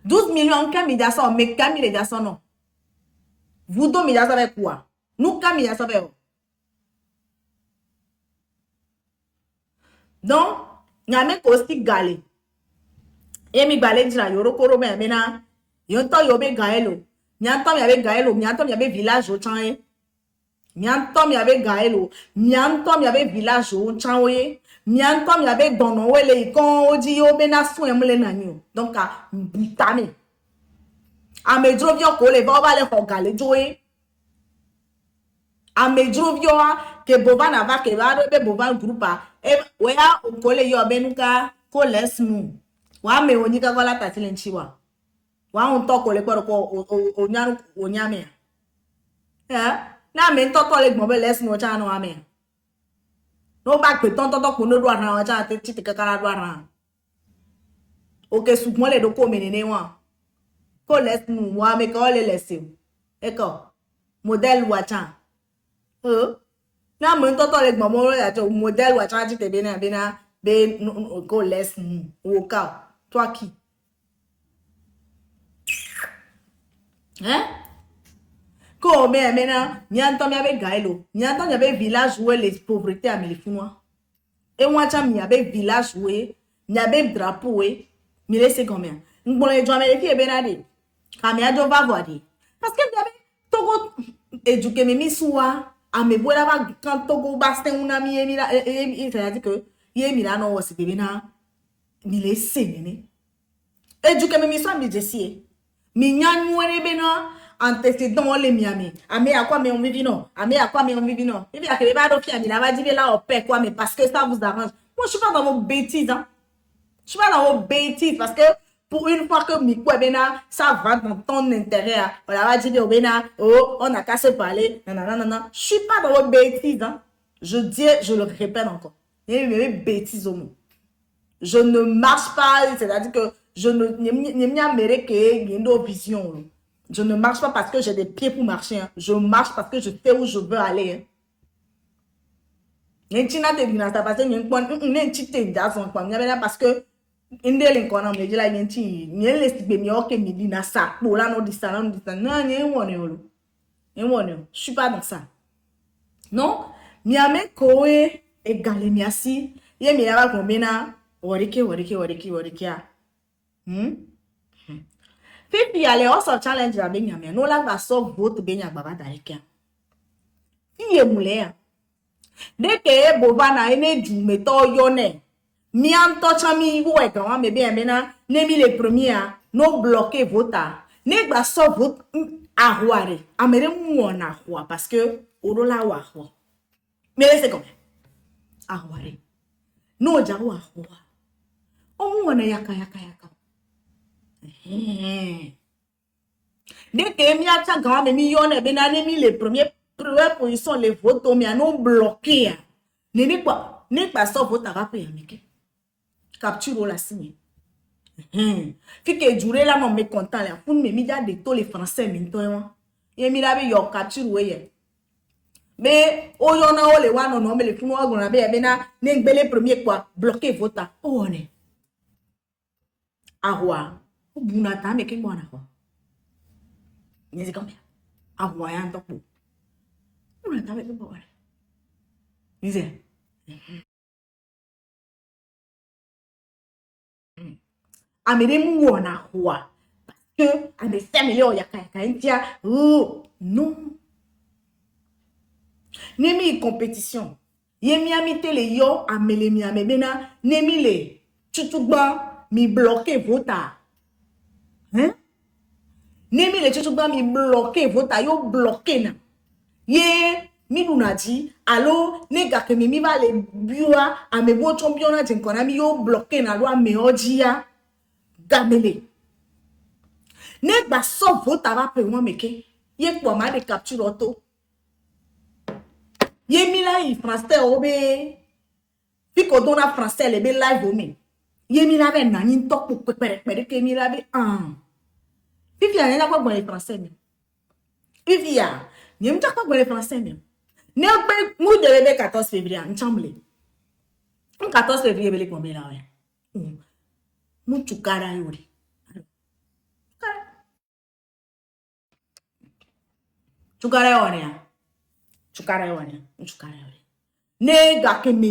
12 millions, Kamidason, mais Camille Dasson, non. Vous deux, Midas avec quoi? Nous, Camille, avec quoi? Donc, il y a même aussi galé. Et mi galé, dit la yoro koro, mais maintenant, il y a un temps, il y avait gaélo. Il y a un temps, il y avait gaélo. Il y a un temps, il y avait village au champ. Il y a un temps, il y avait gaélo. Il y a un temps, il y avait village au champ. Il y a un temps, il y avait dono, les quand on dit, oh, ben, à soin, les nanyo. Donc, à butame. À me dire, viens, qu'on les va aller regarder, jouer. A me drovio ke bovan ava ke vado be bovan grupa e wea ukole yo benuka ko lesnu wa me onika kola tatile nchiwa wa on to ko le ko onyame na me to le gbo be lesnu cha no ame no ba pe ton to ko no do ara wa cha ti kakara do ara o ke sukmo le do ko menene wa ko lesnu wa me ko le lesu e ko model wa cha na mo ntoto le gbon mo ya to model wa chanti te be na be go less wo ka toi qui ko me na nyanto mi abe gailo nyanto mi abe village où les pauvreté a mi funwa e wa cha mi abe village où mi abe drapeau mi laisse combien ngbon le jo Amérique e be na de ka mi ajo va voir de parce que mi abe togo éduquer mi suwa ame bola ba quand Togo bastin una mi emira c'est-à-dire que yemira no wosi bebe na mi le senene eduke me mi so mi jesie mi nyanwu ere be na antécédent le miami ame akwa me on vivi non ame akwa me on vivi non et bien que ba do fi ami la va dire là au père quoi mais parce que ça vous arrange moi je suis pas dans vos bêtises hein je suis pas dans vos bêtises parce que pour une fois que mi quoi bena ça va dans ton intérêt on va dire bena oh on a qu'à se parler non je suis pas dans vos bêtises hein je dis je le répète encore mes bêtises au monde je ne marche pas c'est-à-dire que je ne vision je ne marche pas parce que j'ai des pieds pour marcher hein. Je marche parce que je sais où je veux aller hein. Parce que indele nkona me jila nyenti nyele sigbe mi oke mi di na sa po la no disa non nye wone olo je suis pas dans ça non mi ame koe egale mi asi ye mi aba ko bena worike a Fifi ale also challenge la benya mi no la ba so vote benya baba dalika fiye mule de ke bovana ene ju meto yone mi anto chami wo e kan me be na nemi le premier no bloquer vota ne gba so vote ahware amere mu na ahwa parce que orola wa ahwa mais c'est comme ahware no ja wa ahwa o mu na yaka de ke mi acha gan me mi yone be na nemi le premier première position les votes mi no bloquer ne gba so vote ara pe amike capture la signe fi que jure la non me content la pour me média de tous les français maintenant et mi la be yo capture we mais o yo na o le wa no me le funu ogun na be na ne gbele premier quoi bloquer vote o ne ahwa o buna ta me ke ngona ko ni se combien ahwa ya ndo po buna ta me ke ngona ni se amere mu wona hwa parce que ame family o yaka ntia oh non nemi compétition yemi amite le yo amele mi amebena nemi le tutugba mi bloquer vota hein nemi le tutugba mi bloquer vota yo bloquer na ye mi nunaji allo nega ke mi va le bua ame bo championnat nkona mi yo bloquer na lo ame ojia gamele ne gba so vote ava pe won meke ye po ma de capture auto ye mi la in français obe fi ko dona français le be live o mi ye mi la be na yin to po pere ke mi la be fifi ya na kwa le français mi fifi ya ni mta kwa le français mi ne gbe mu de be 14 février nchamble 14 février be le ko be la we mu chukara yori chukare onia chukare onia chukare onia ne ga ke me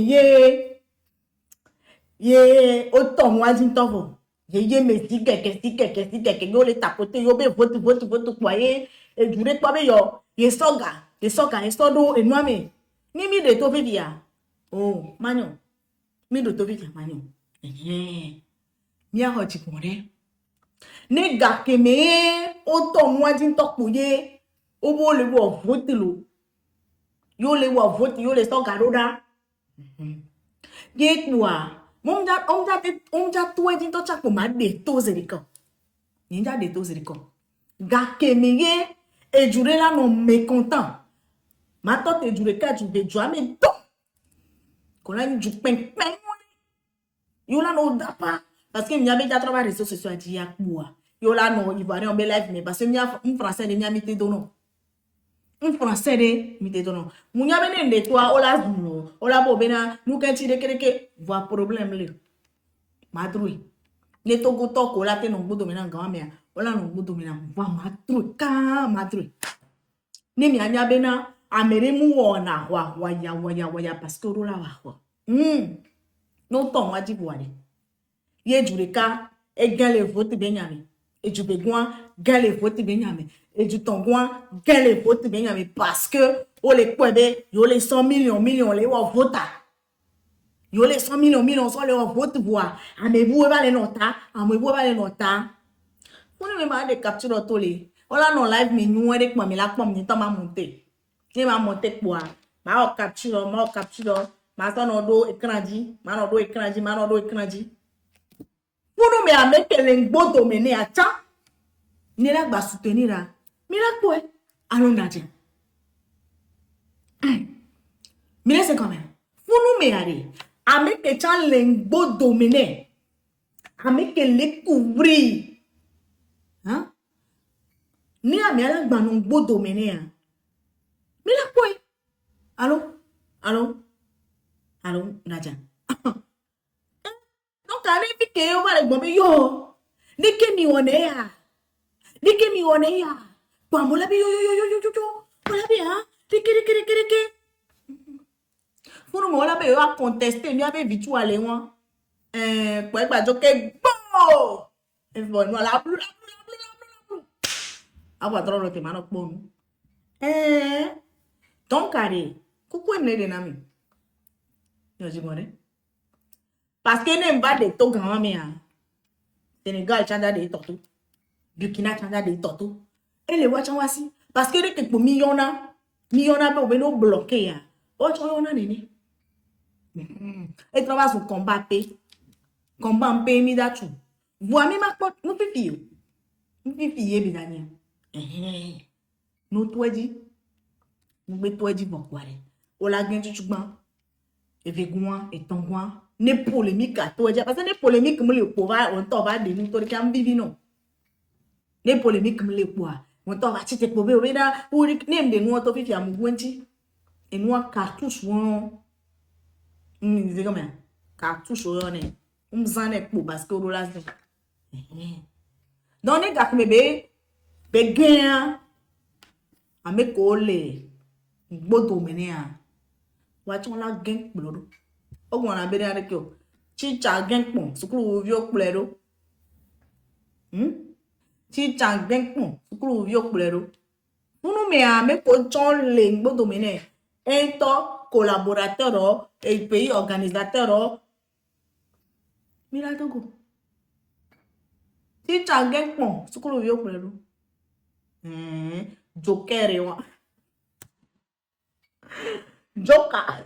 ye autant moi din tovo ye me si keke yo le tapoter yo be vote poyer et jure kwa be yo ye soga ye sodo enwa me ni mi de to vivia oh manyo mi do to vivia manyo mi a ho ti pore ne ga ke me autant moi din to poyer o bo le wo vote lo yo le wo vote yo le soga roda ye kwa omja tuwe din to chakpo ma de to zeriko ninja de to zeriko ga ke me ye e jure la no mécontent ma to te jure ka ju be jo ame to ko la ju pen yo la no dapa parce que mi a be ja travail réseaux sociaux di ya kwa yo la no ivoire on be live me parce que mi a un français de mi a mi te dono un français de mi te dono munya be ne de toi ola bo bena nu kan ti de kereke voix problème le madrui ne to go to ko la te no gbodo mi na gan me ola no gbodo mi na voix madrui ne mi anya be na amere mu wona wa ya parce que ola wa no to wa di boare ye jure ka e gan le vote be nyame e ju be gwan gan le vote be nyame e ju ton gwan gan le vote be nyame parce que o le kwebe yo le 100 millions le wa vota yo le 100 millions so le wa vote boa amebu e ba le nota amebu e ba le nota funu me ma de capture to le ola no live me nyu e de pon mi la pon mi to ma monter ni ma monter poa ma o capture ma so no do ekran di ma no do ekran di funu me a make le ngbodo me ni acha ni la gba soutenir a mi la po e alon daje mi le se quand même funu me are a make chan le ngbodo me ne a make le couvrir hein ni a mi ala gba no ngbodo me ne a mi la po e allo daje donc a ne fi ke yo ba le gbon be yo ni ke mi wona ya pa mo la bi yo mola bi ha riki funu mo la be yo a contester mi a be vitu ale won pe gba jo ke gbo e bo no la blu agua tro lo te mano ponu donc are kuku emle de na mi yo ji more parce que ne mba de to gan mi ha Sénégal chanda de toto Burkina chanda de toto ele wa chan wasi parce que ke po milliona be no bloqué ya o chan yona nene et travaille sur combat pe mi da tu voi mi ma pot no pipi bi dania no toedi no be toedi bon kware o la gen tu gban evegwan etongwan ne polémique à toedi parce que ne polémique me le pouvoir on to va de nous to kan vivi non ne polémique me le pouvoir on to va tite po be o da pour nem de nous to fifi am gwenti et nous cartouche won c'est comme cartouche on est zane po parce que o la zo donc ne gak me be gen a me ko le gbodo me ne a wa chon la gen plodo o won na be na ke o chicha gen pon sukuru vi o plero chicha gen pon sukuru vi o plero funu me a me ko chon le gbodo me ne ento collaborateur et pays organisateur mira togo chicha gen pon sukuru vi o plero joker wa joker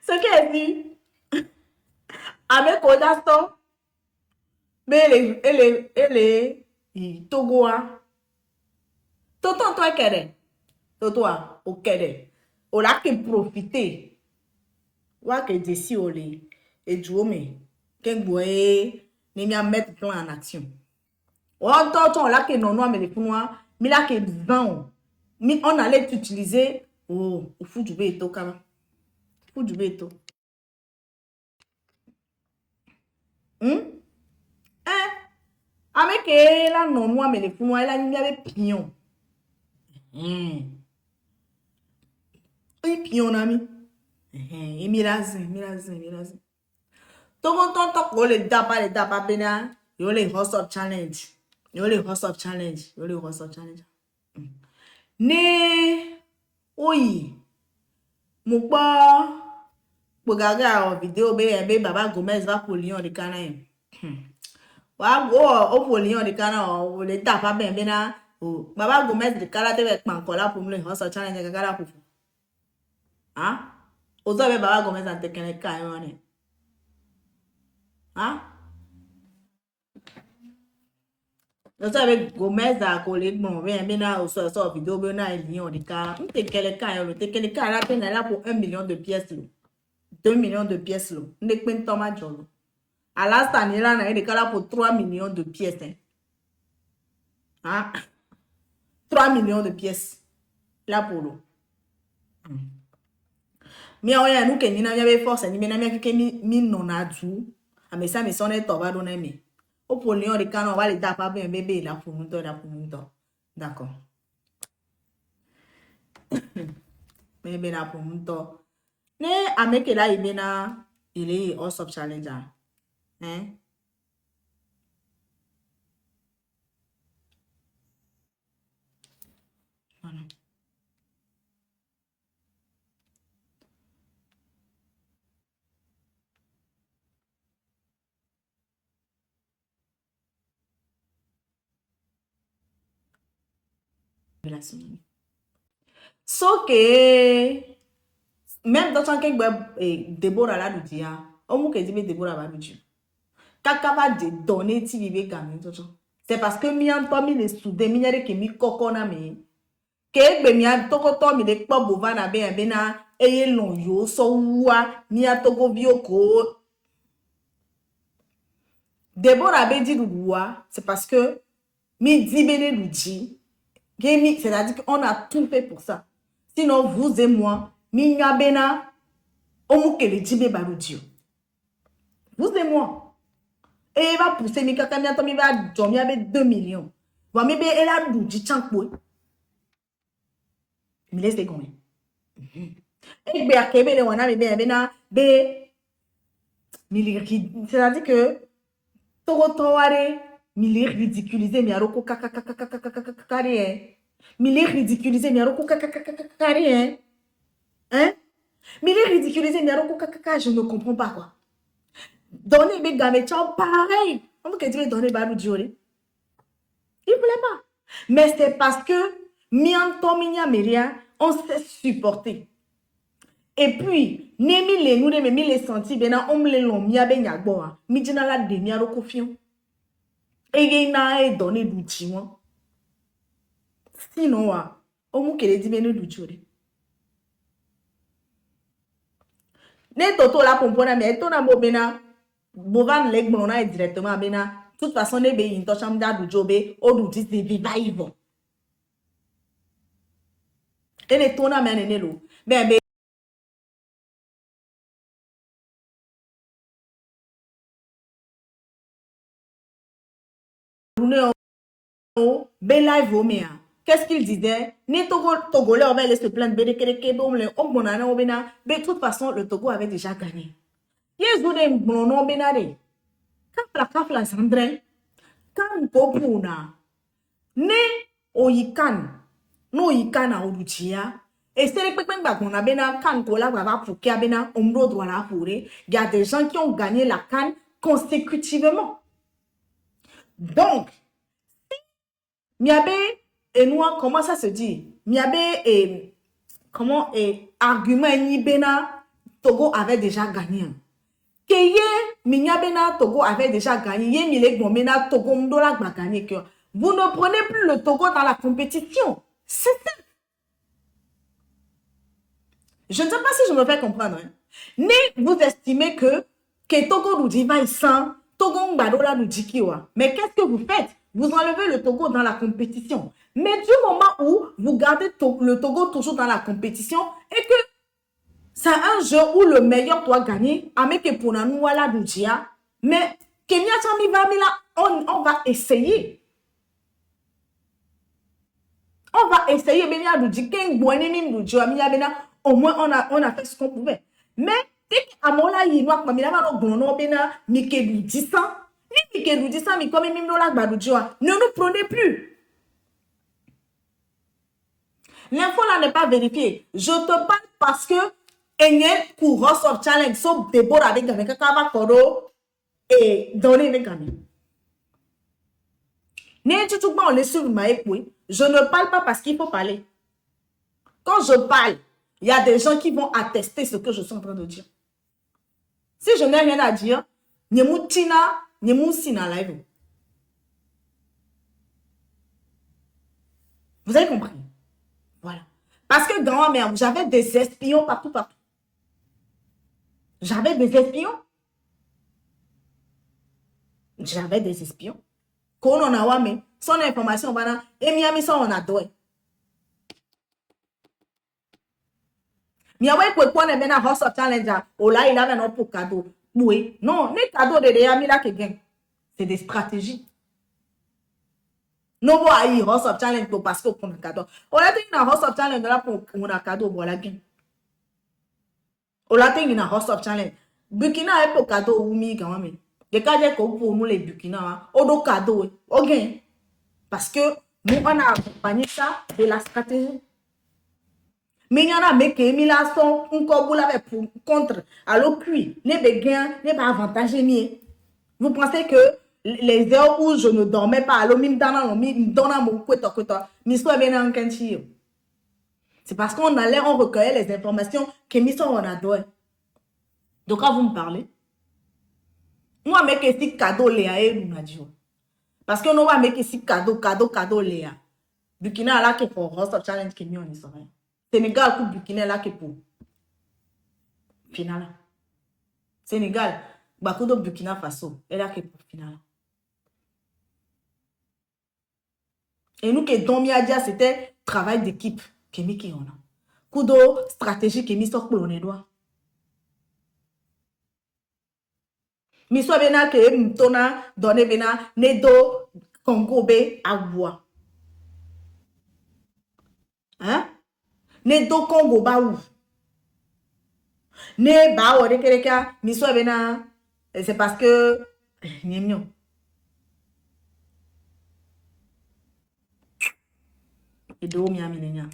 ce qu'elle dit avec Odasto mais elle Togoa toto toi kere toto a o kere o la que profiter wa que desi o le et juome kengboe ni mi a mettre plan en action o toto la que non me le punwa mi la que vend mi on allait utiliser o fu du beto kama fu du beto Avec la non moi mais les fous elle a mis avec pion. Oui pion ami. Et mirazin. Tout mon temps pour les daba bena. Yo les hustle challenge. Ne oui. Mon pas pour regarder la vidéo be Baba Gomez va pour Lyon de Canaï. Wa go au pour Lyon de Canaï o le daba bena. Baba Gomez de Cala te avec mancola pour le hustle challenge de Cala pour. Hein? Ozo be Baba Gomez ante kene kai one. Hein? Ozo be Gomez a collègue mon bena o so vidéo be na Lyon de Cala. Te kele kai o te kele kai la peine là pour 1 million de pièces. 2 millions de pièces. Ne peine Thomas John. À l'instant, il y a des cas pour 3 millions de pièces. Hein? 3 millions de pièces. Là pour l'eau. Mais on y a nous qui n'avons force, ni même qui mi non a tout. Mais ça, mais son est tombé dans les mains. Au pour Lyon, les canons, on va les taper bien bébé là pour nous. D'accord. Bébé là pour nous. Mais avec là, il est au sub challenger. Hein? Voilà. Sauf que même dans chaque Déborah là nous dit on m'a dit mais Déborah va nous dire kaka va donner ti vive gamin c'est parce que mi en mi les soudé mi nyare ke mi kokona mi ke gbe mi an toko to mi le po bova na be na eye lon yo so wa mi a togo bioko Déborah be dit wa c'est parce que mi dit bene nous dit c'est-à-dire qu'on a tout fait pour ça. Sinon, vous et moi, Minya Bena, Omukele Djibe Baroudio. Vous et moi. Et il va pousser Mika Kamia Tomi va dormir avec 2 millions. Va me elle a douji chankpo. Me laisse les gommer. Et bien, Kébé, les wana, me bena, c'est-à-dire que, Togotoware, mi ridiculisé, mi aroko kakakakakakakakakakakari, mi ridiculisé, mi aroko kakakakakakari, hein? Mi ridiculisé, mi aroko kakaka, je ne comprends pas quoi. Donner mes gamets, pareil. On peut dire donner balou dioré. Il voulait pas. Mais c'est parce que, mi antominia meria, on s'est supporté. Et puis, nemi le nous ne mi les senti bena on me le long mi abe nyagbo mi dina la de mi aroko fion. Et na e donné d'outil moi. Sinon on mou kele di benu d'outil. Ne toto la pompona mais to na mo bena bovan leg monona directement bena toute façon ne be into chamda du jobe o du dis viva ivo. Et ne tona men ne lo. Ben qu'est-ce qu'il disait? Ni Togolais on va aller se plaindre. De toute façon, le Togo avait déjà gagné. Kafla Sandre, kan popuna, ne oyikan, no yikana oduchia. Et c'est les pépins qu'on a bena kan kola va pour qui a bena omro droit la fourré. Il y a des gens qui ont gagné la canne consécutivement. Donc, miabe et nous comment ça se dit? Miabe et comment argument ni bena Togo avait déjà gagné. Keye minyabena Togo avait déjà gagné. Ye mile gbomena Togo mdola gba gagné que vous ne prenez plus le Togo dans la compétition. C'est ça. Je ne sais pas si je me fais comprendre. Hein. Ni vous estimez que Togo nous dit va sans Togo mbadola nous dit kiwa. Mais qu'est-ce que vous faites? Vous enlevez le Togo dans la compétition. Mais du moment où vous gardez le Togo toujours dans la compétition et que c'est un jeu où le meilleur doit gagner, mais Kenya Chami va on va essayer. On va essayer, mais au moins on a fait ce qu'on pouvait. Mais dès qu'à mon là, il y a ne nous prenez plus. L'info là n'est pas vérifiée. Je te parle parce que Enyen courant sur challenge, sauf Déborah avec un Koro et donner les gamins. Je ne parle pas parce qu'il faut parler. Quand je parle, il y a des gens qui vont attester ce que je suis en train de dire. Si je n'ai rien à dire, vous avez compris? Voilà. Parce que dans ma mère, j'avais des espions partout. J'avais des espions. Qu'on en a mais son information, et Miami, ça, on a doué. Miawe kwe kwane mena house of challenger. Ola il avait non pour cadeau. Oui, non, les cadeaux de Yami là qui gagne. C'est des stratégies. Non, bon, aïe, house of challenge pour parce qu'on a cadeau. Ola t'es une house of challenge là pour on a cadeau pour la gagne. Ola t'es une house of challenge. Burkina est pour cadeau ou mi quand même. Les cas j'ai pour nous les Burkina, odo cadeau, ok. Parce que nous on a accompagné ça de la stratégie. Mais il y en a qui ont un corbeau pour contre alors cuit les béguins n'est pas avantagé mieux. Vous pensez que les heures où je ne dormais pas alors même dans mon couette mais soit bien en quinchio. C'est parce qu'on allait on recueillait les informations que mis on a donné. Donc quand vous me parlez moi mais que si cadeau Léa et Lunadio parce que nous va mettre si cadeau Léa Burkina là qui pour host of challenge qui on est rien. Sénégal coup Burkina là qui pour final. Sénégal, Bakudo Burkina Faso, et là qui pour final. Et nous qui Domiadia c'était travail d'équipe qui on a. Kudo stratégie qui mis sur pour les doigts. Miso bena que mtona donné bena nedo Congo be agua. Hein? Nedo Congo ba ou. Ne ba o de keleka miso bena c'est parce que nyemnyo. Et do mi aminenya.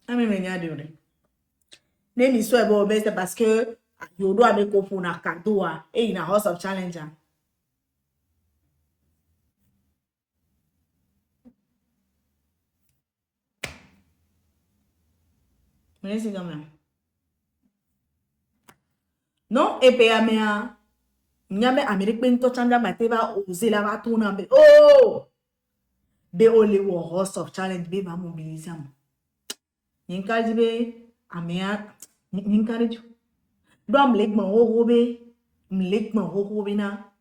Aminenya de ore. Ne miso ebo be c'est parce que you do avec pour na cadeau et in a house of challenger. Mais c'est quand même. Non, et puis amea. Nyame Amérique ben to chanja mateba oser la va tourner be. Oh! Be ole wo house of challenge be va mobiliser am. Ninka di be amea ninka reju. Do am leg man ho be. Mleg man ho be na.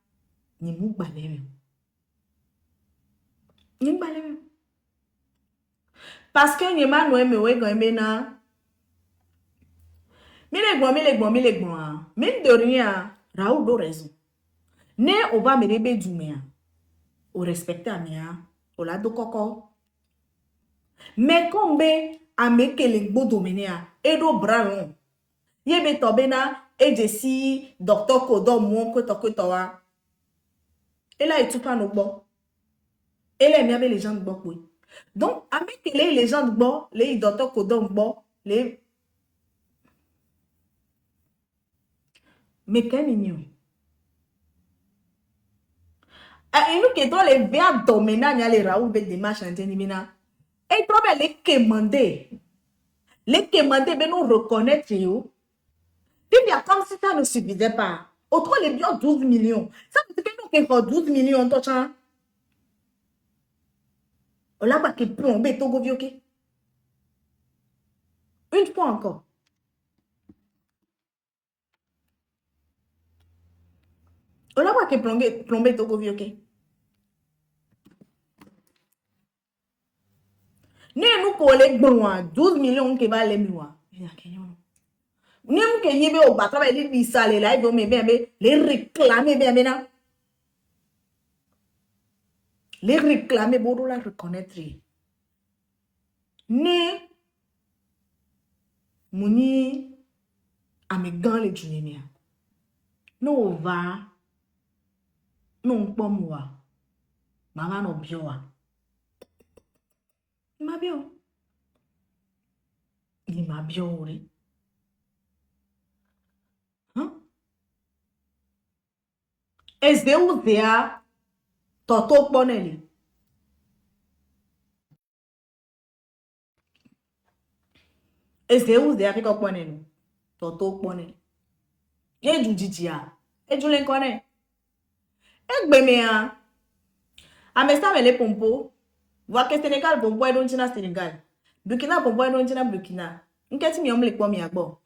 Ni mu gbale. Ni gbale. Parce que ni ma no me we gan me na. Mille gbon. Mine de rien, Raoul do raison. Ne on va me rebe du mea. O respecte a mea. O la do koko. Mais comme a me kele gbo domenea. E do bran. Ye be tobe na. E je si docteur Kodo mon kweto wa. Et là, il tout pas nos bon. Et là, il y avait les gens de bon, oui. Donc, avec les gens de bon, les docteurs Kodo bon, les. Mais quel mignon. Et nous qui sommes les verts dominants, il y a les Raoul de démarche en Ténimina. Et toi, les quémandés. Les quémandés, ben nous reconnaître, yo. Puis, il y a comme si ça ne suffisait pas. Autrement, les biens 12 millions. Ça veut dire que nous avons 12 millions, toi, tu on l'a pas qui plombé, Togo Vioké. Une fois encore. On l'a pas qui plombé, Togo Vioké. Nous, nous, pour les 12 millions qui va les miroirs. Ni que n'y be au batra ba li sale là, ils me bien les réclamer bien maintenant. Les réclamer bodo la reconnaître. Ni muni amigan le junemia. No va non pomwa. Mama no bioa. Ma bio. Ni ma bio ri. Hein? Eze ou dea toto poneli. Eze ou dea kiko poneli. Toto poneli. Ye du jijia. E du len kone. Egbe me a. Amesta me le pompo. Voir que Sénégal pompo e don china Sénégal. Burkina pompo e don china Burkina. Nketi mi omle kwa mi agbo.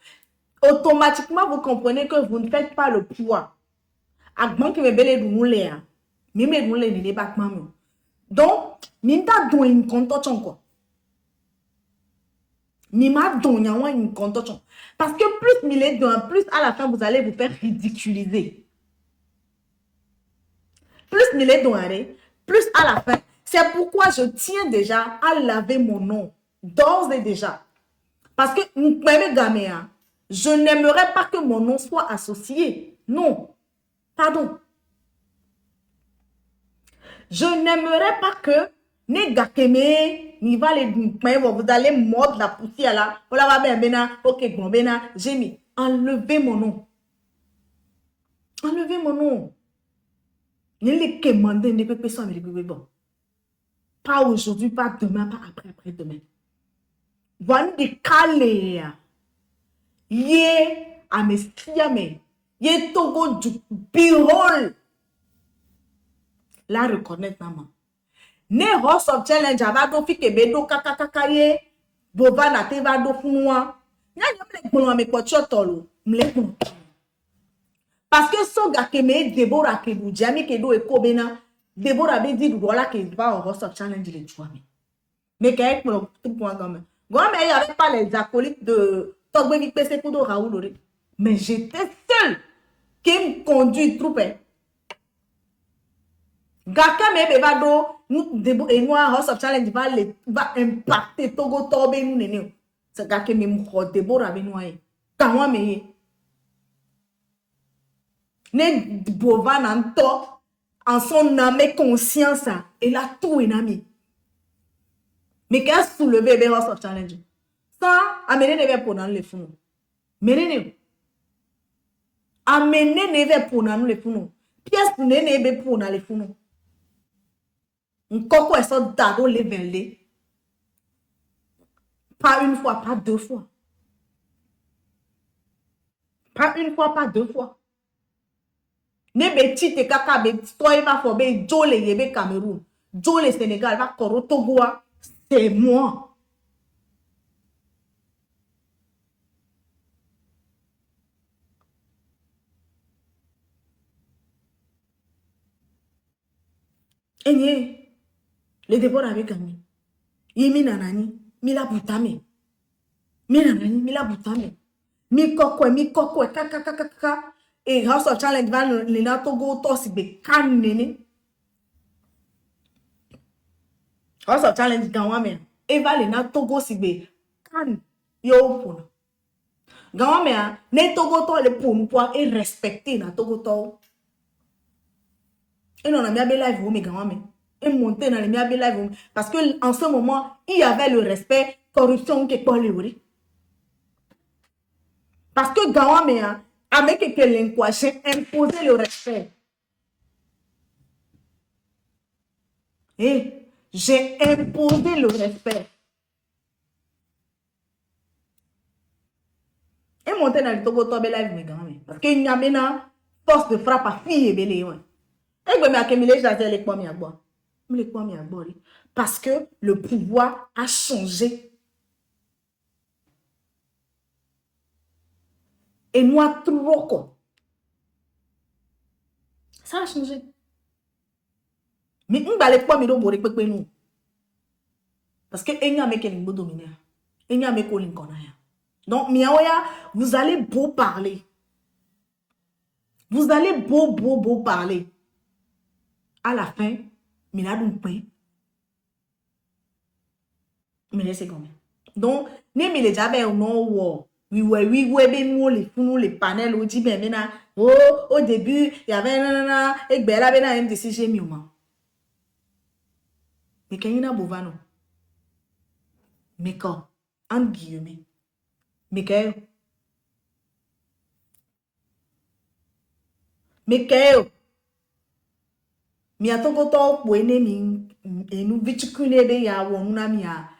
Automatiquement vous comprenez que vous ne faites pas le poids. Agban ki me bele du moule a. Mi me moule ni débat mamu. Donc, mi ta don une contochon quoi. Mi ma don yawan une contochon. Parce que plus mi les don, plus à la fin vous allez vous faire ridiculiser. Plus mi les don, plus à la fin. C'est pourquoi je tiens déjà à laver mon nom. D'ores et déjà. Parce que je n'aimerais pas que mon nom soit associé. Non. Pardon. Je n'aimerais pas que vous allez mordre la poussière là. Ok, bon, j'ai mis. Enlevez mon nom. Enlevez mon nom. Ne les commandez, ne peut pas bon. Pas aujourd'hui, pas demain, pas après-demain. Voilà des calés. Yé, amestiame. Yé, togo du birol. La reconnaître, maman. Ne House of Challenge avado fi kebe do kakakaka ye. Bova na te va do funwa. Nya mle gbolo me kwa chotolo. Mle gbolo. Parce que so ga keme Deborah ke du jami ke do ekobena. Deborah be di du dola ke va au House of Challenge le tuami. Mais qu'est-ce que tout point gomme. Gomme il y avait pas les acolytes de Togbe mi pese kudo Raoul. Mais j'étais seul qui me conduit troupe. Gaka me be va do nous et moi House of Challenge va impacter Togo Tobe nous nene. C'est gaka me mo Deborah be noye. Kanwa me ne bovan en to en son âme et conscience et la tout enami. Mais qu'est-ce que soulever be House of Challenge? Ça amener ne pour dans les fonds. Menene. Amener ne pour dans les fonds. Pièce pour ne be pour dans les fonds. Un coco est sorti d'ado les verlés. Pas une fois, pas deux fois. Pas une fois, pas deux fois. Ne be tite kaka be toi va for be Jole yebe Cameroun. Jole Sénégal va koro Togo. C'est moi. Enye, le Deborah avec gagné. Yemi nanani, mi la boutame. Mi nanani, mi la boutame. Mi kokwe, kaka. Et House of Challenge va le Togo tosi be kan nene. House of Challenge gawame. Et va le Togo si be kan yo pona. Gawame ne Togo to le pour nous et respecter na Togo to. Et non, on a bien live, mais gawame. Et monter dans les miabe live parce que en ce moment il y avait le respect corruption qui pas le parce que gawame avec que l'encouragé imposer le respect et j'ai imposé le respect et monter dans le Togo Tobe live mais gawame parce que il y a maintenant force de frappe à fille et belé ouais et ben mais accumuler j'attends les poids à boire parce que le pouvoir a changé. Et moi, trop quoi. Ça a changé. Mais on va les poids, mais non, pour les nous. Parce que il y a mes qui nous dominent. Il y a mes collègues qu'on a. Donc, miaoya, vous allez beau parler. Vous allez beau parler. À la fin, mila donc paye. Mais laissez combien? Donc, ne me les jabe ou non wo. Oui, ben nous les fous, les panels, ou dit ben maintenant. Oh, au début, il y avait nanana, et ben là, ben là, MDC, j'ai mis au moins. Mais quand il y a bouvano. Mais quand? Entre guillemets. Mais quand? Mais quand? Mi atoko to po ene mi enu vichukune be ya wonu na mi a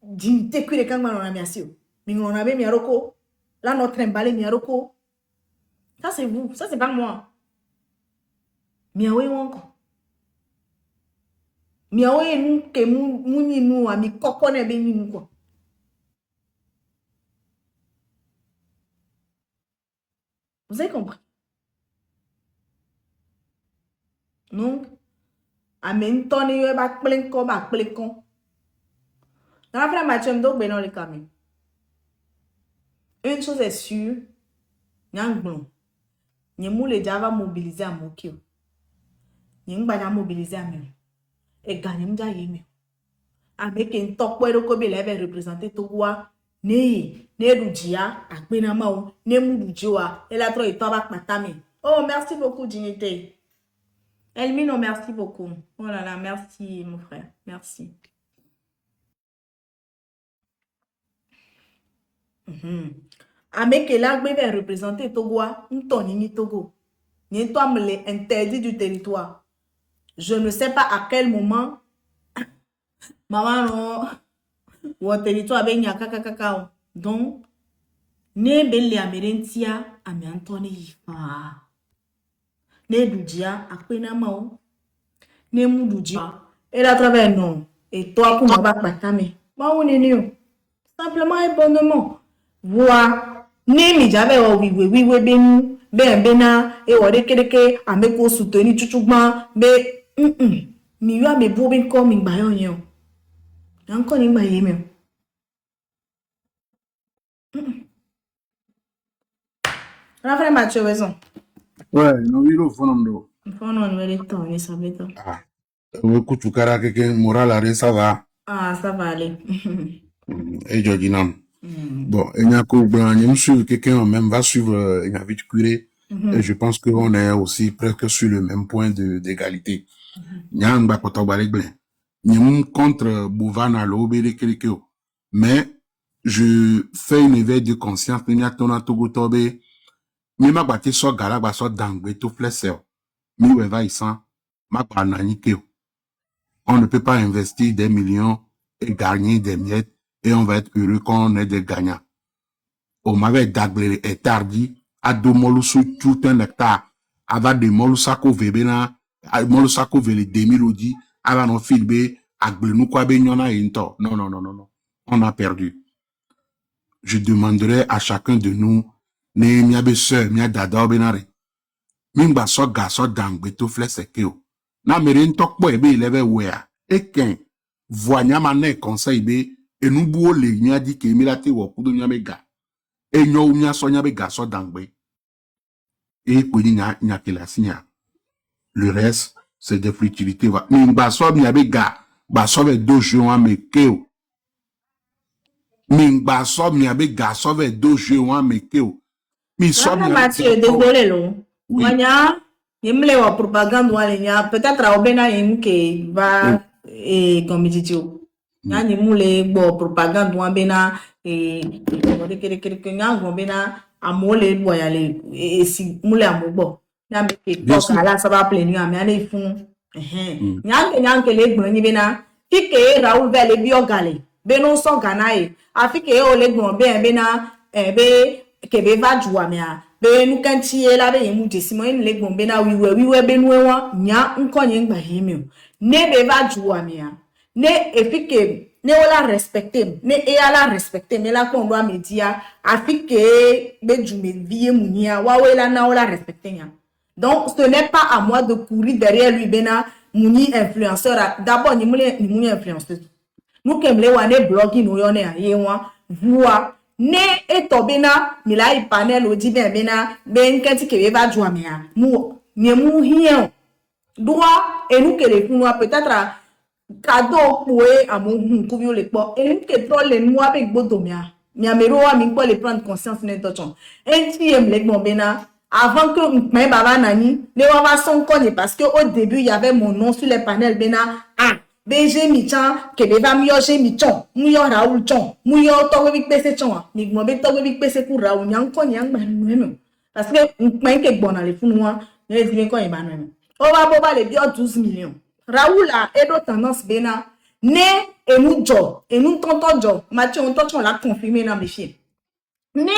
jinte kwire kangma na mi asio mi ngona be mi aroko la notre emballé mi aroko ça c'est vous, ça c'est pas moi. Mi awe wonko mi awe nu ke mu ni nu a mi koko na be ni nu ko. Vous avez compris? Donc amen toni yo ba plenkon dans la vraie Mathieu m'do ben non les camis. Une chose est sûre, nyang blon. Nyemou le java mobiliser à mokio. Nyeng ba mobiliser à mieux. Et gagner m'ja yemi. Avec un top where ko be leve représenter Togoa. Ne rujia akpena mao, ne mudujiwa. Et la tro et tabak matami. Oh, merci beaucoup dignité. Elmino, merci beaucoup. Oh là là, merci mon frère. Merci. Avec la va représenter Togo, ni Togo. Ni toi me l'est interdit du territoire. Je ne sais pas à quel moment maman non ou territoire ben ya kaka. Donc ne belle amerentia ame Anthony yifa. Ne dudia akpena mao. Ne mududia. Et à travers non. Et toi pour ma batame. Ma on est new. Simplement et bonnement. Voix. Ne mi jabe o wiwe benu. Ben bena. Et o rekereke. Ameko soutenu chuchugman. Mais mi yo ame bo ben comme in bayon yo. Encore in baye me. La frère Mathieu raison. Ouais, no viro fonondo. Fono on le temps, ni ça beto. Ah. Écoute, tu cara que moral arrêt ça va. Ah, ça va aller. Et Georginam. Bon, il y a que suivre quelqu'un même va suivre une vie de curé. Et je pense qu'on est aussi presque sur le même point d'égalité. Il y a un bakoto balegble. Il y a un contre Bouvana l'obédé quelqu'un. Mais je fais une éveil de conscience. Il y a ton atogo tobe. Mais ma bâti soit galaba soit dangbe tout flesser. Mais où va ici? Ma banani keo. On ne peut pas investir des millions et gagner des miettes et on va être heureux quand on est des gagnants. On m'avait daglé et tardi à deux molusu tout un hectare. Avant de molusako vebena, molusako vele demilodi, avant on filbe, agblenu kwa benyona into. Non. On a perdu. Je demanderai à chacun de nous, ne miabe sœur, mia dada benare. Mimba so gaso dangbe to flessekeo. Na merin tokpo ebe ileve wea. Eken, voanya mane conseil be, et nous bouo le nya di ke milate wakudo nyame ga. Et nyo nya so nyabe gaso dangbe. Et kweni nya kelasinya. Le reste, c'est des futilités. Mimba so nyabe ga, ba so ve dojo wa mekeo. Mimba so nyabe ga so ve dojo wa mekeo. Mi so Mathieu, désolé lo. Wanya, yemle wa propagande wale nya, peut-être a obena yemke va comme dit yo. Nya ni mule bo propagande wa bena kere nya go bena amole boyale si mule amobo. Nya meke tok ala ça va plenu ami ale fun. Nya ke le gbon ni bena. Fike Raoul vele biogale. Beno so ganae. Afike o le gbon bena be kebe va joua mea be nu kanti la be yemu desimo en le gbon be na wiwe be nu won nya nko yen gba hemi ne be va joua mea ne efike ne wala respecter ne e ala respecter me la ko ndo media afike be jume vie munia wa we la na wala respecter nya. Donc ce n'est pas à moi de courir derrière lui bena muni influenceur d'abord ni muni influenceur nous kemle wa ne blogging no yone a ye wa voix ne eto bena mila i panel o di bena ben kenti ke va joa mea mu hien doa et nous que les pounois peut-être cadeau pour amu kubio le po et nous que trop les moi avec bodomia mi amero a mi ko le prendre conscience ne tochon et qui aime les bon bena avant que mais baba nani les wa son konne parce que au début il y avait mon nom sur les panels bena BG Michan, que beba mioje michon, muyo Raoul chon, muyo togo big pese chon, ni mo be togo big pese ku Raoul nyang ko nyang ba no. Parce que m'en ke bon les funwa, ne di ko e ba no. O ba bo ba le bio 12 millions. Raoul a edo tendance bena ne e nous tonton jo, Mathieu on tonton la confirmer dans mes filles. Ne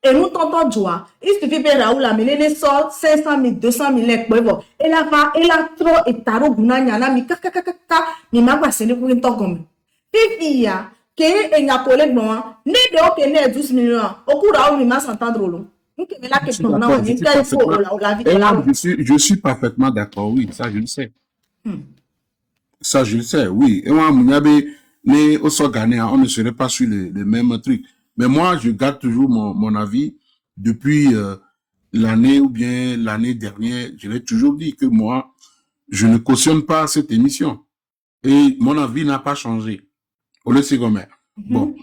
et nous tonton joie. Il suffit que Raoul a mené les sorts 500 000, 200 000 bon. Elle a trop et taro gunanya mi kaka mi magwa sene pour une togom. Fifi ya que et n'a collègue non ne de ok ne 12 millions. Au cours Raoul mi m'a s'entendre lo. Je suis parfaitement d'accord, oui, ça je le sais. Ça je le sais, oui. Et moi, au Ghanéen, on ne serait pas sur le même truc. Mais moi, je garde toujours mon avis. Depuis l'année ou bien l'année dernière, je l'ai toujours dit que moi, je ne cautionne pas cette émission. Et mon avis n'a pas changé. Au lieu de bon.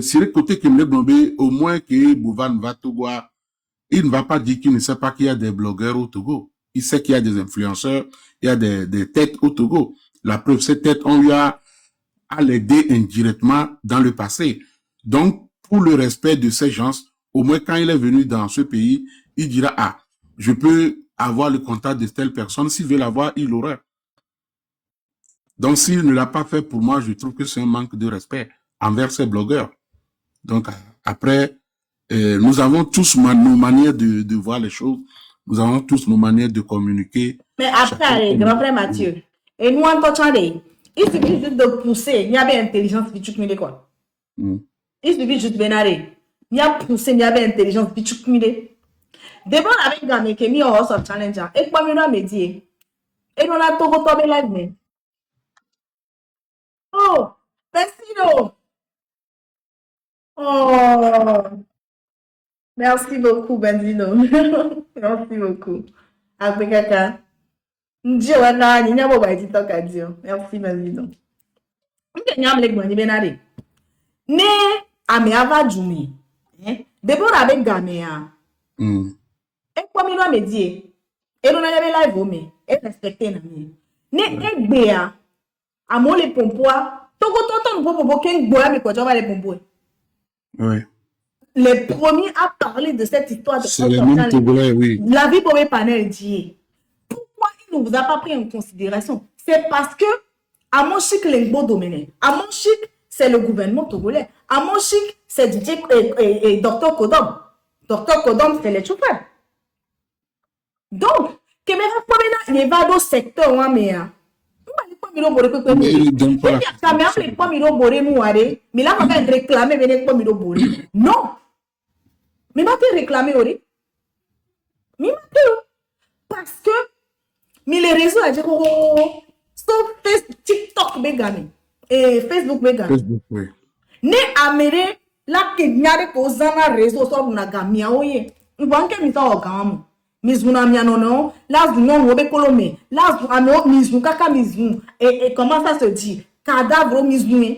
C'est le côté que me blobé, au moins que Bouvan va Togo, il ne va pas dire qu'il ne sait pas qu'il y a des blogueurs au Togo. Il sait qu'il y a des influenceurs, il y a des têtes au Togo. La preuve, ces têtes, on lui a l'aidé indirectement dans le passé. Donc, pour le respect de ces gens, au moins quand il est venu dans ce pays, il dira, ah, je peux avoir le contact de telle personne. S'il veut l'avoir, il l'aura. Donc, s'il ne l'a pas fait pour moi, je trouve que c'est un manque de respect envers ces blogueurs. Donc, après, nous avons tous nos manières de voir les choses. Nous avons tous nos manières de communiquer. Mais après, grand frère Mathieu, et nous entendons, il suffit juste de pousser, il y a bien intelligence, il suffit de quoi? Il suffit juste de vénérer. Il y a poussé, il y a bien intelligence, il suffit de. Devant avec Gamé, qui est mis au House of Challenger, et quoi, il me dit, et on a tout retombé là-dedans. Oh, merci, non. Oh, merci beaucoup, Benzino. Merci beaucoup. Après caca. Ndio wana nyinya bo ba TikTok adio. Merci Benzino. Nyam le gbon ni benare. Ne ame ava jumi. Deborah avec Gamea. E kwa mi no amedie. E no na le live o me. E respecter na mi. Ne egbe a. Amo le pompoa. Togo tonton popo ken gboya mi ko joba le pompoa. Oui. Les premiers à parler de cette histoire de c'est les mêmes Togolais, oui. La vie pour mes panels dit. Pourquoi il ne vous a pas pris en considération? C'est parce que à mon chic l'engbo dominé. À mon chic, c'est le gouvernement togolais. À mon chic, c'est DJ et Dr Kodom. Dr Kodom, c'est les chauffeurs. Donc, que me va pas dans le secteur ou mais miro bore ko ko mi caméra les pas miro bore muare mais là on va réclamer venir pas miro bore non mais pas te réclamer ori mais parce que mais les réseaux a dit oh stop TikTok begami et Facebook begami Facebook, oui. ne amere la ke nyare ko zana réseau so na gamia oye ibanke mi ta ogam Mizuna mianono, là vous non robe colomé, là vous amo mizun kaka mizun et comment ça se dit cadavre mizun.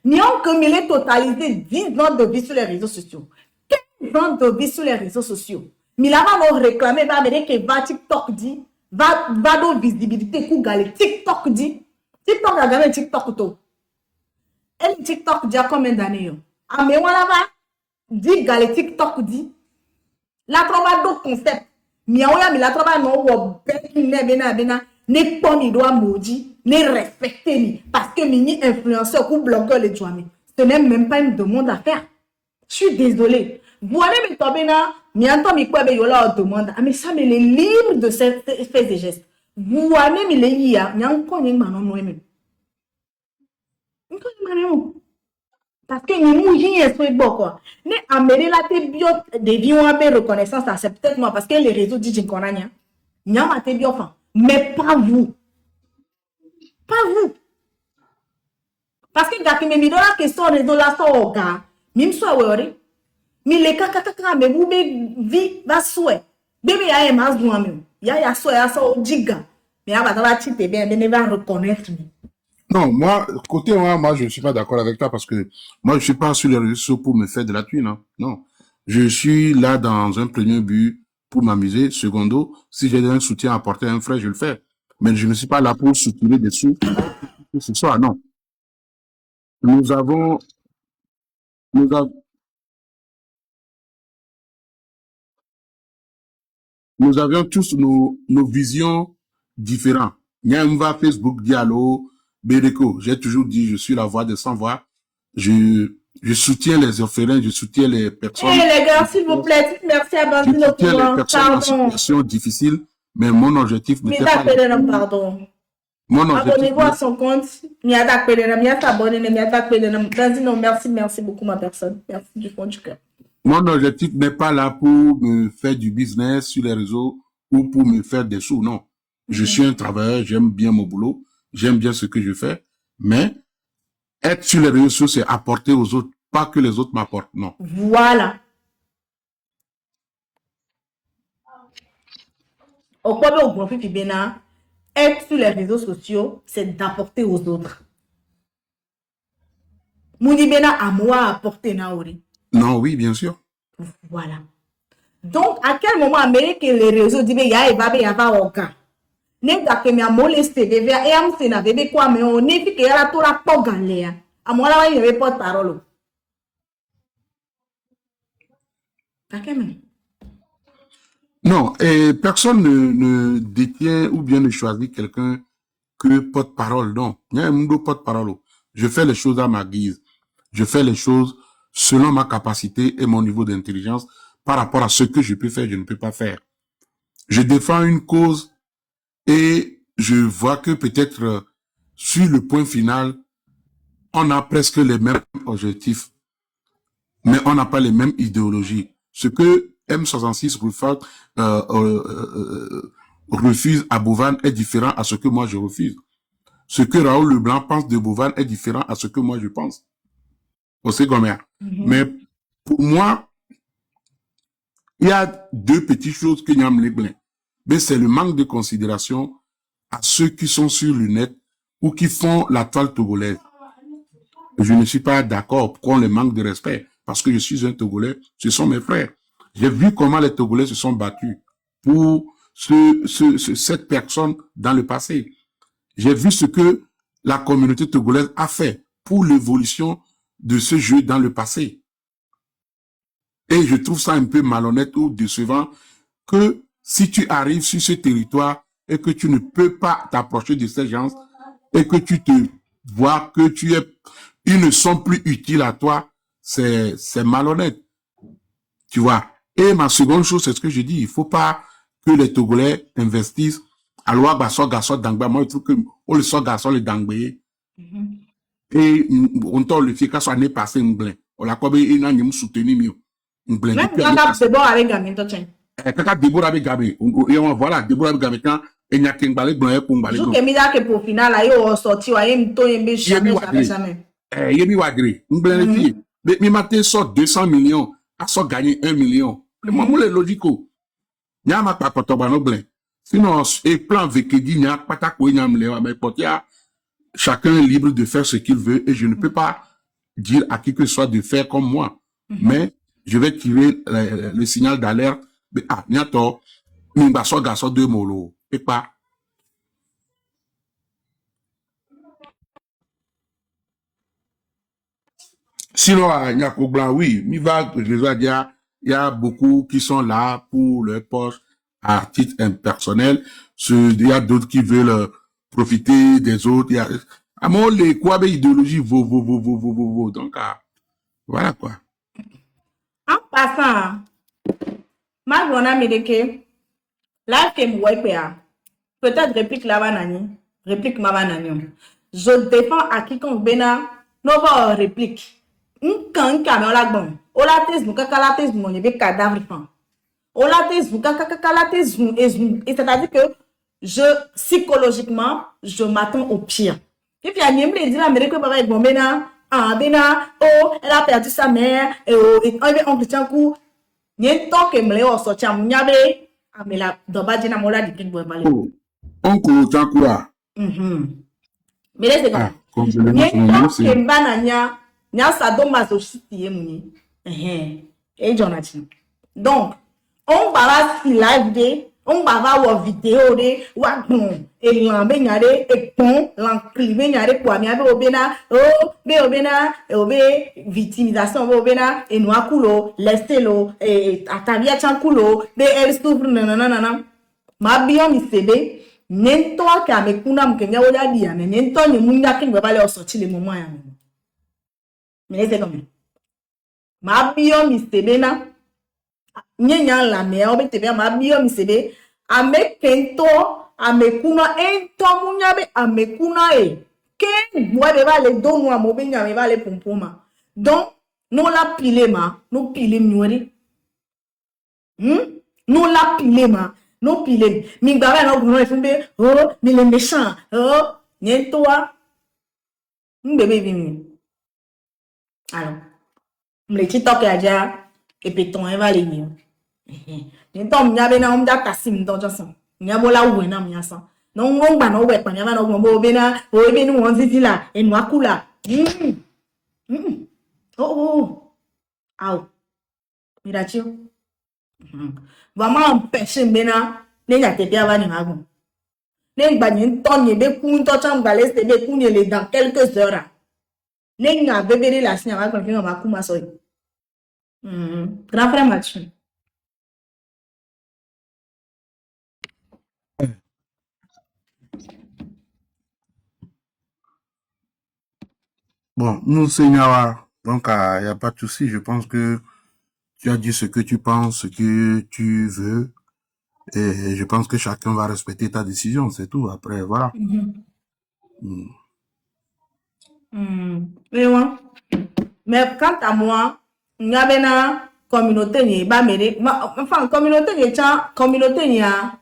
Nion que me totalisé 10 ans de vie sur les réseaux sociaux. 15 ans de vie sur les réseaux sociaux. Mais là va nous réclamer va me dire que va TikTok dit va do visibilité ku galé TikTok dit TikTok a gagné TikTok to. Et TikTok dit à combien d'années yo? Ah mais voilà va dit galé TikTok dit la tromba do concept miaoya mi la tromba no wo beki bena ne pas mi doit maudit ne respecter ni parce que mini influenceur ou blogueur les joami ce n'est même pas une demande à faire. Je suis désolée. Vous allez me tomber là mi entend mi quoi be yola demande mais ça me les libre de faire des gestes. Vous allez me les ya nyanko nyeng manon no même nko manon parce que nous mouillons est quoi ne amener la te bio de vie on a reconnaissance c'est peut-être moi parce que les réseaux disent qu'on a nya ma te bio enfin mais pas vous Parce que gars qui me dans la question réseau là ça au gars. Mim so wori. Mi le kaka me bu be vi va souhait. Bébé ya emas du ami. Ya so ya so diga. Mais ya va chite bien ne va reconnaître. Non, moi, côté moi, je ne suis pas d'accord avec toi parce que moi, je suis pas sur les réseaux sociaux pour me faire de la thune, hein. Non. Je suis là dans un premier but pour m'amuser. Secondo, si j'ai un soutien à apporter à un frère, je le fais. Mais je ne suis pas là pour soutenir des sous. Ce soir, non. Nous avons, nous avons, nous avions tous nos visions différentes. Nyamba, Facebook, Diallo, Bereko. J'ai toujours dit, je suis la voix des sans-voix. Je soutiens les orphelins, je soutiens les personnes. Eh les gars, s'il vous plaît, dites merci à Je Bandino soutiens les personnes en Pardon. situation difficile, mais mon objectif Mais n'était pas... pardon. Mon objectif... Abonnez-vous à son compte. Bandino, merci beaucoup ma personne. Merci du fond du cœur. Mon objectif n'est pas là pour me faire du business sur les réseaux ou pour me faire des sous, non. Je suis un travailleur, j'aime bien mon boulot, j'aime bien ce que je fais, mais être sur les réseaux sociaux, c'est apporter aux autres, pas que les autres m'apportent, non. Voilà. Au quoi au gros pipi bena, être sur les réseaux sociaux, c'est d'apporter aux autres. Mouni bena à moi apporter naori. Non, oui, bien sûr. Voilà. Donc, à quel moment Amérique et les réseaux disent ya eva be yava oga. Nega que me molesté bébé et am sena bébé quoi mais on est que yala to la pogalea. À moi là il y avait pas de parole. Non, et personne ne détient ou bien ne choisit quelqu'un que porte-parole, non. Il y a un porte-parole. Je fais les choses à ma guise. Je fais les choses selon ma capacité et mon niveau d'intelligence par rapport à ce que je peux faire, je ne peux pas faire. Je défends une cause et je vois que peut-être sur le point final, on a presque les mêmes objectifs, mais on n'a pas les mêmes idéologies. Ce que M66 refuse à Bovan est différent à ce que moi je refuse. Ce que Raoul Leblanc pense de Bovan est différent à ce que moi je pense. On sait combien. Mais pour moi, il y a deux petites choses que Nyam Leblin. Mais c'est le manque de considération à ceux qui sont sur le net ou qui font la toile togolaise. Je ne suis pas d'accord qu'on les manque de respect parce que je suis un Togolais, ce sont mes frères. J'ai vu comment les Togolais se sont battus pour cette personne dans le passé. J'ai vu ce que la communauté togolaise a fait pour l'évolution de ce jeu dans le passé. Et je trouve ça un peu malhonnête ou décevant que si tu arrives sur ce territoire et que tu ne peux pas t'approcher de ces gens et que tu te vois que ils ne sont plus utiles à toi, c'est malhonnête. Tu vois. Et ma seconde chose, c'est ce que je dis, il faut pas que les Togolais investissent à loi basso garçon d'angba. Moi, je trouve que on le sort garçon le d'angba. Et on t'a le fait qu'à soit année passée un blanc. On l'a quoi il n'a ni soutenu mieux. Un blanc. Même quand c'est bon avec Gamin, toi tiens. Quand Déborah avec Gabé, et on voilà Déborah avec Gabé quand il n'y a qu'un balai blanc pour balai. Je que mida que pour final là il sorti wa yem to yem jamais. Yemi Wadri, un blanc les filles. Mais matin sort 200 millions, a sort gagner 1 million. Moi moule logico. Nya ma pa potobano blanc. Sinon et plan vekedi nya patako nya mle mais potia chacun est libre de faire ce qu'il veut et je ne peux pas dire à qui que ce soit de faire comme moi. Mais je vais tirer le signal d'alerte. Ah, niato, mimba so garçon de molo. Et pas. Sinon, à Nyako Blanc, oui, je vais dire, il y a beaucoup qui sont là pour leur poche à titre impersonnel. Il y a d'autres qui veulent profiter des autres. Il y a, à mon les quoi, idéologie, vaut. Donc, voilà quoi. En passant, ma grande américaine, là, que moi, peut-être réplique là-bas, nani, réplique ma nani. Je défends à quiconque bena, non pas réplique. Quand on la bon, on la thèse, nous calates, mon yébe cadavre fan. On la thèse, nous calates, et c'est-à-dire que psychologiquement, je m'attends au pire. Et puis, il y a une dire l'Amérique, papa, bon, maintenant, oh, elle a perdu sa mère, et oncle Tiankou, n'y a tant que me l'ai sorti à mon yabe, mais la, dans Badina Mola, dit qu'il ne pouvait pas aller. Oncle Tiankoura. Mais là, c'est Ah, comme, comme je le n'y a dis, son nom, tant c'est... que m'banania, n'y a sa domasochiste, et Jonathan. Donc, on va si live de, on va voir vidéo de, wa bon, et l'ambe nyare, et bon, l'enclivé nyare, quoi, mi abe obena, oh, be obena, obe, victimisation, be obena, et noa kulo, laissez lo, et atavia chan kulo, be elle souffre, nanana, ma bio mi sebe, nento ka me kuna mkenya oya dia, ne nento ni munya kingwe bale osoti le moment ya. Mais c'est comme, ma bio mi sebe na, nyenya la me obe tebe ma bio mi sebe ame kento ame kuna ento munya be ame kuna ke moi be ba le don moi mo be nya me ba le pompoma donc non la pile ma no pile miori non la pile ma no pile mi gba ba no gun no fumbe oh mi le méchant oh nyento wa mbebe bi mi alors me TikTok aja et puis ton va les mieux. Então minha bena um da kasim então já são minha bola ué na minha são não gba no ué para minha não gbo bena o be no onzi la enu akula oh au mira tio vamos empêcher bena ne ya te bia va ni magun ne gba ni ton ni be ku to cham gba le se be ku ni le dans quelques heures ne nga bebere la sinya va kon ma ku ma so grand frère Mathieu. Bon, nous, Seigneur, donc, il n'y a pas de souci. Je pense que tu as dit ce que tu penses, ce que tu veux. Et je pense que chacun va respecter ta décision, c'est tout. Après, voilà. Mais quant à moi, il y a une communauté enfin communauté communauté ni a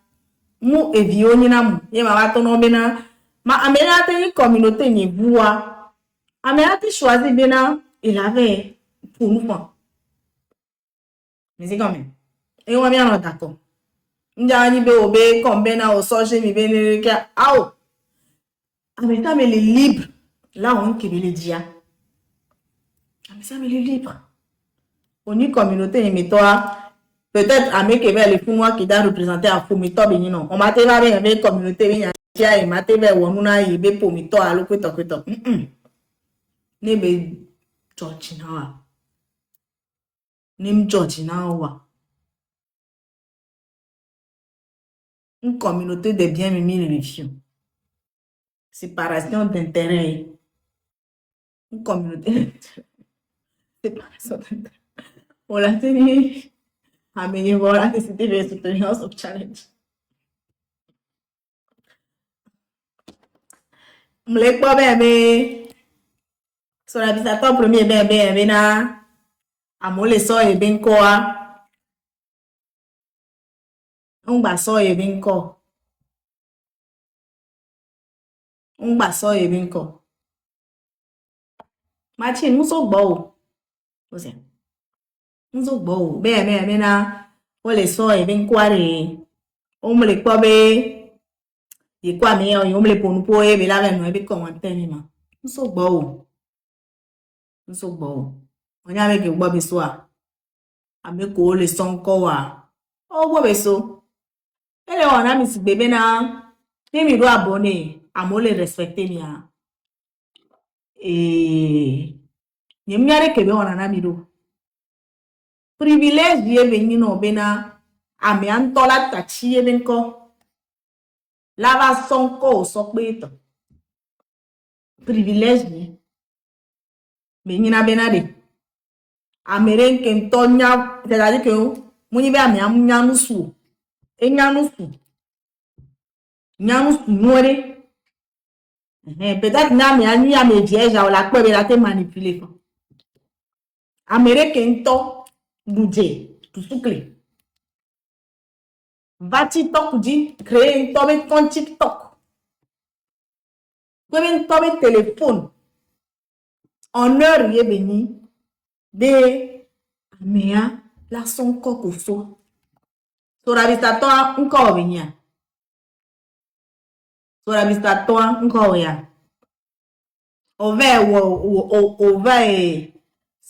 mu evio ni na mu ye ma ba tono bena ma amena te ni communauté ni bua amena te choisi bena il avait pour nous mais c'est quand même et on bien d'accord nja ni be obe comme bena o soje mi bena ke au amena me le libre là on qui le dia mais ça me le libre on une communauté mais toi peut-être à mes Québec les pour moi qui doit représenter à Fumito Benino on m'a te va bien avec communauté bien et m'a te va wonuna yebe pomito à l'okuto kuto ne be Georgina wa nim Georgina wa une communauté de bien mimi religieux séparation d'intérêt une communauté séparation d'intérêt on l'a tenu à mener voilà que c'était le soutenir au challenge m'le pas bébé sur la bisato premier bébé na amole so e ben ko a ngba so e ben ko ngba so e ben ko Martin muso gbo o se muso gbo bébé na ole so e ben ko are o m'le pa be e kwa mi o m'le ponu po e be la ve no e be commentaire mi ma muso gbo onye ame ke gbo be so a ame ko le son ko wa o gbo be so ele ona mi si bebe na ni mi ro abone amole respecter mi a ni mi are ke be ona na mi ro privilège ye be ni no be na ame antola tachi e benko la va son ko so pe to privilège ni be ni na be na de amere ke ntonya c'est-à-dire que mo ni be ame amunya no su enyanu su muere peut-être na me ani ame vierge o la pe be la te manipuler ko amere ke nto budget tout soucle va TikTok dit créer un compte TikTok Comme un téléphone. En heure, il est venu. De Amea, la son coco so. Sur la vista, toi, encore venir. Sur la vista, toi, encore venir. On va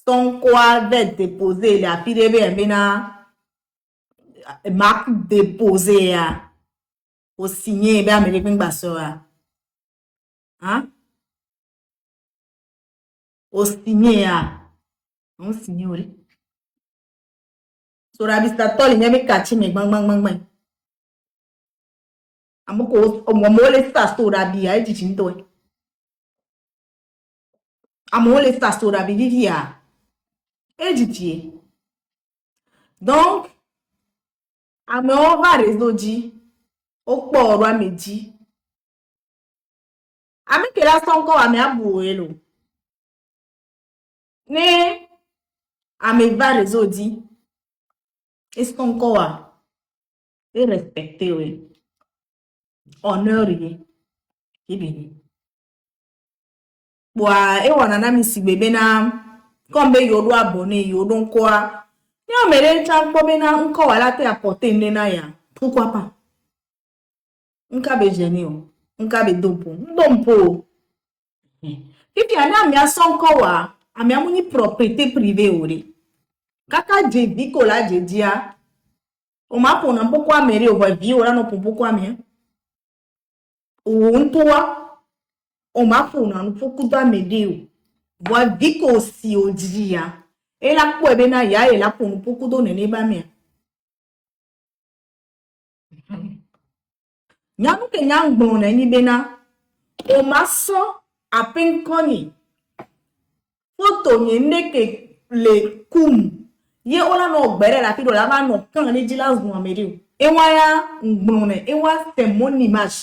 son quoi va déposer la fille de maintenant marque déposer au signer bien américain bassora hein au signer on signe oui sur la vista tol il y a mes catching bang bang bang bang amoko o mo le sta sur la bia e dichinto amo le sta sur la bia e ditie donc ame on va résoudre ó pọ̀ ọ̀rọ̀ méjì àmì kìlá sọ́nkọ́ àmì àbúrò èlò ní àmì bá résoudre é sọ́nkọ́ à é respecté wé honneur yé kébìnì bua é wọ̀nà nà mi sì gbèbé nà kọ́mbé yòdó abonné yòdó nkọ́ à ní ọ̀mẹ̀rẹ̀ nchá mkpọ́bé nà nkọ́ wà látẹ̀ apporter nné nà ya pourquoi pas nkabe gêné o nkabe dompo ifi ani ami asonko wa ami amuni propriété privée ori kaka je biko la je dia o ma pona mpoko amere o va vi ora no mpoko ami o ntoa o ma pona no poko do amede o va biko si o dia e la po ebe na ya e la pona poko do nene ba mi nyamu ke nyangbo na ni bena o ma so apenkoni foto nye neke le kum ye ola no gbere la pido la ba no kan ni jila zun ameri e wa ya ngbone e wa temoni match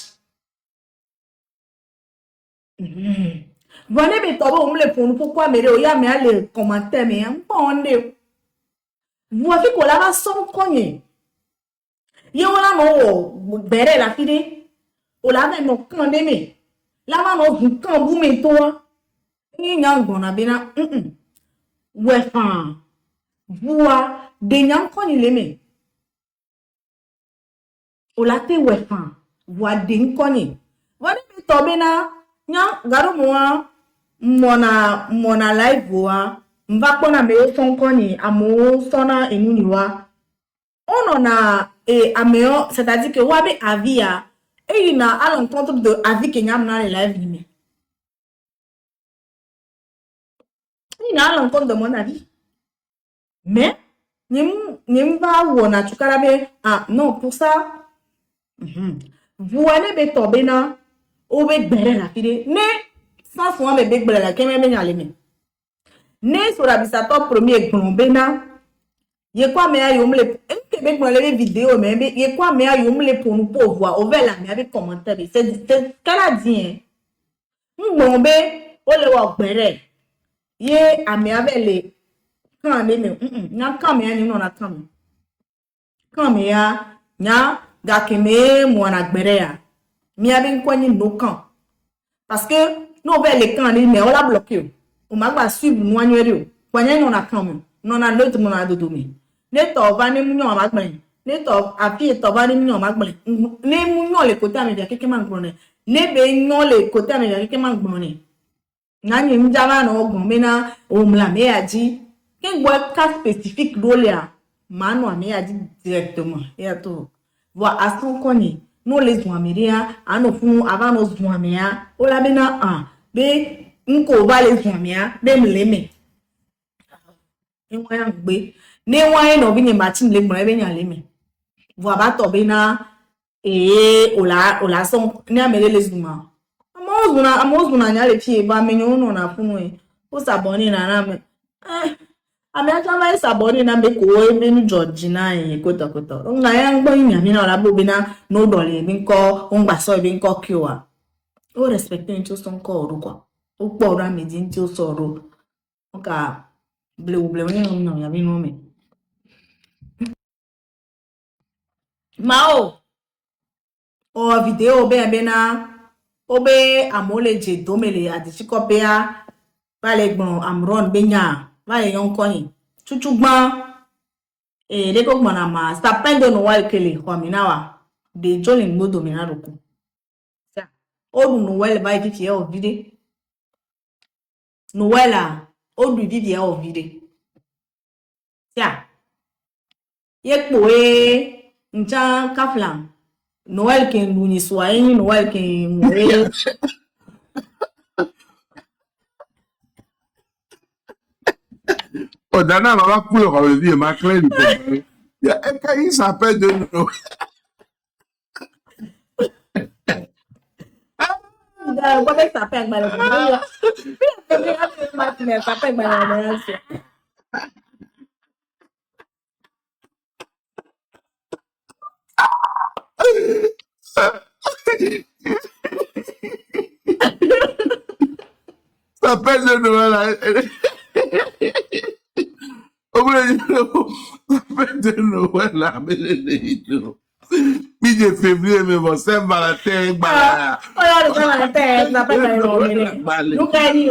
vone be to bo mle ponu pourquoi ameri o ya me ale commentaire me mponde vo fi ko la ba son konye ye ola no gbere la pide o la ba no kan de me la ba no zun kan bu me to ni nyangbona bena wefan vua de nyam koni leme olate wefan vua de nkoni wani bi to bena nya garu mona live wa mva kpona me so nkoni amo sona enuni wa ono na ameo c'est-à-dire que wa be avia et il na à l'encontre de avis que nyam na live ni me il na à l'encontre de mon avis mais nim va wona chukarabe ah non pour ça vous allez be tobena o be gbere la fide ne sans soin be gbere la keme be nyale me ne sur la bisato premier gbonbena ye kwa me ayo mle nke be gbon le vidéo me be ye kwa me ayo mle pour nous pouvoir o ve la me avec commentaire c'est canadien ngbonbe o le wa gbere ye ami avec les kan me nya kan me ani no na kan me ya nya ga keme mo na gbere ya mi abi nkwani no kan parce que no be le kan ni me o la bloquer o ma gba suivre no anwere o kwanya no na kan me no na no mo na dodo me ne to va ni mu nyon ma gbere ne to afi to va ni mu nyon ma gbere ne mu nyon le côté ame keke ma gbon ne be nyon le côté ame keke ma gbon na ni mjama no ogun me na o mla me aji ken boy cas spécifique rôle ya mano ame aji directement et to voit à son koni no les zouameria ano fun avant nos zouamea o la bena be nko va les zouamea be mleme en wa gbe ne wa no bi ni martin le gbon be nyan leme voit ba to bena o la son ni amele les zouma amozuna nya le pie ba menyo no na funu o saboni na me ami aja mai saboni na be ko ebe ni George na koto nga ya ngbo yin ami na la bo bi na no dole bi nko o ngba so bi nko kiwa o respect nti o so nko oru kwa o po ra meji nti o so oru o ka ble ni no ya bi no me mao o video be na Obe amole je domele adichikopea vale gbon amron benya vale yon koyin chuchugban leko gbona ma stapendo no wa ikele kwaminawa de jolin no domina roku odu noel vai vivie o vide noela odu vivie o vide tia yekpo nchan kaflan noel ke luni swaini noel ke moe Oh, Dana, on va couler, on va dire, ma clé, il s'appelle de nous. Kau baik siapa yang balas? Siapa yang balas? Ça s'appelle de Noël. Ça s'appelle de Noël, là, mais mi-de février, mais bon, Saint-Valentin, bah. Oh, ya, de Saint-Valentin, siapa yang balas? Lu kayak ni,